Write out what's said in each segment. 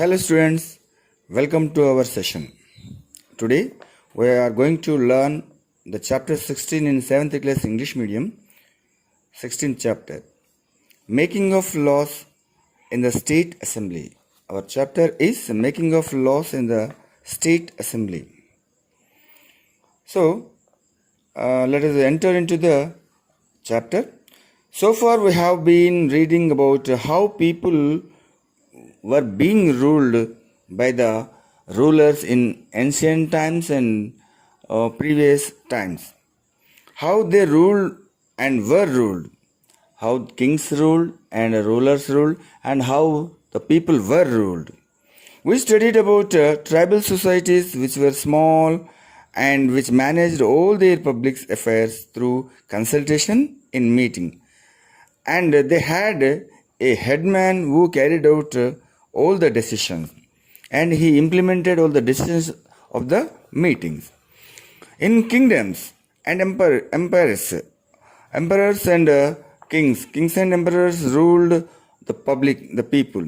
Hello students, welcome to our session. Today we are going to learn the chapter 16 in 7th class English medium, 16th chapter, Making of Laws in the State Assembly. Our chapter is Making of Laws in the State Assembly. So, let us enter into the chapter. So far we have been reading about how people were being ruled by the rulers in ancient times and previous times. How they ruled and were ruled. How kings ruled and rulers ruled, and how the people were ruled. We studied about tribal societies which were small and which managed all their public affairs through consultation in meeting. And they had a headman who carried out all the decisions, and he implemented all the decisions of the meetings. In kingdoms and emperors and kings and emperors ruled the people.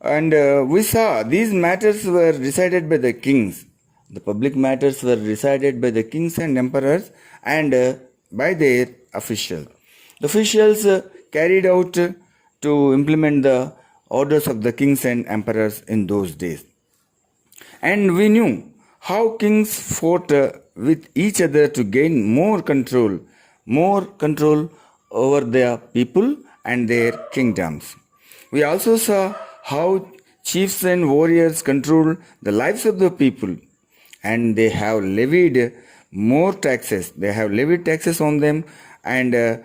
And we saw these matters were decided by the kings. The public matters were decided by the kings and emperors and by their officials. The officials carried out to implement the orders of the kings and emperors in those days. And we knew how kings fought with each other to gain more control over their people and their kingdoms. We also saw how chiefs and warriors control the lives of the people, and they have levied more taxes. They have levied taxes on them, and at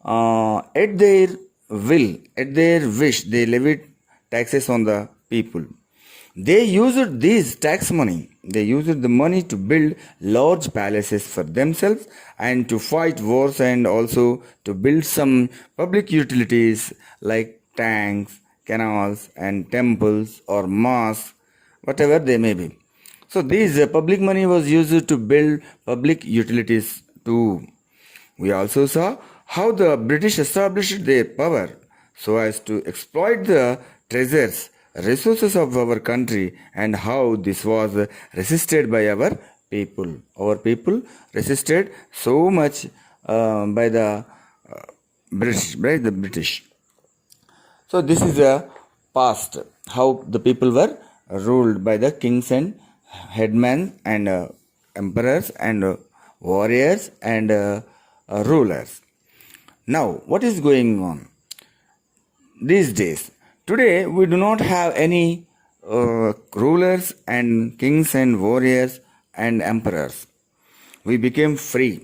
their will, at their wish, they levied taxes on the people. They used this tax money. They used the money to build large palaces for themselves and to fight wars, and also to build some public utilities like tanks, canals, and temples or mosques, whatever they may be. So this public money was used to build public utilities too. We also saw how the British established their power so as to exploit the resources of our country, and how this was resisted by our people. Our people resisted so much by the British. So this is the past, how the people were ruled by the kings and headmen and emperors and warriors and rulers. Now, what is going on these days? Today, we do not have any rulers and kings and warriors and emperors. We became free.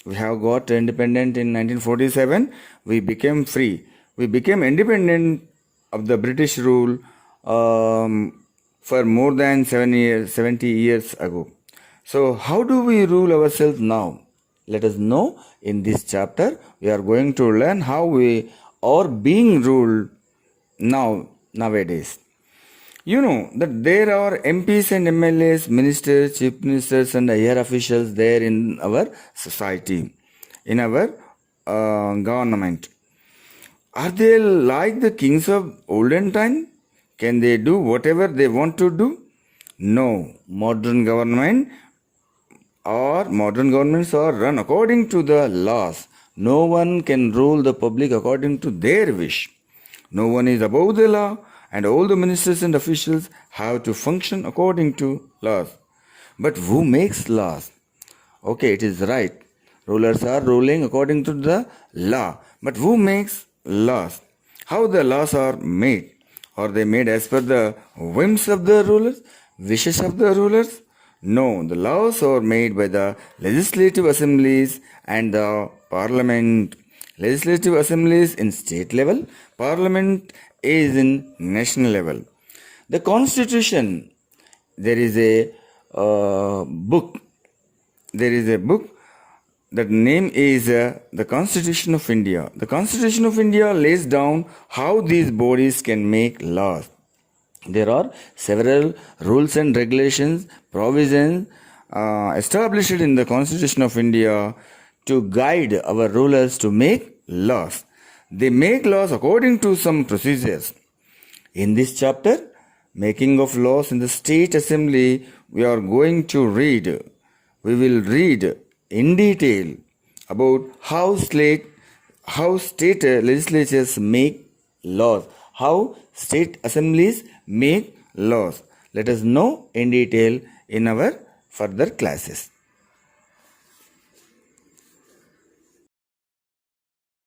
We have got independent in 1947. We became free. We became independent of the British rule for more than 70 years ago. So, how do we rule ourselves now? Let us know in this chapter. We are going to learn how we are being ruled nowadays. You know that there are MPs and MLAs, ministers, chief ministers and higher officials there in our society, in our government. Are they like the kings of olden time? Can they do whatever they want to do? No. Modern governments are run according to the laws. No one can rule the public according to their wish. No one is above the law, and all the ministers and officials have to function according to laws. But who makes laws? Okay, it is right. Rulers are ruling according to the law. But who makes laws? How the laws are made? Are they made as per the whims of the rulers, wishes of the rulers? No, the laws are made by the legislative assemblies and the parliament. Legislative assemblies in state level, parliament is in national level. The constitution, there is a book. There is a book. That name is the Constitution of India. The Constitution of India lays down how these bodies can make laws. There are several rules and regulations, provisions established in the Constitution of India to guide our rulers to make laws. They make laws according to some procedures. In this chapter, making of laws in the state assembly, we are going to read. We will read in detail about how state legislatures make laws, how state assemblies make laws. Let us know in detail in our further classes.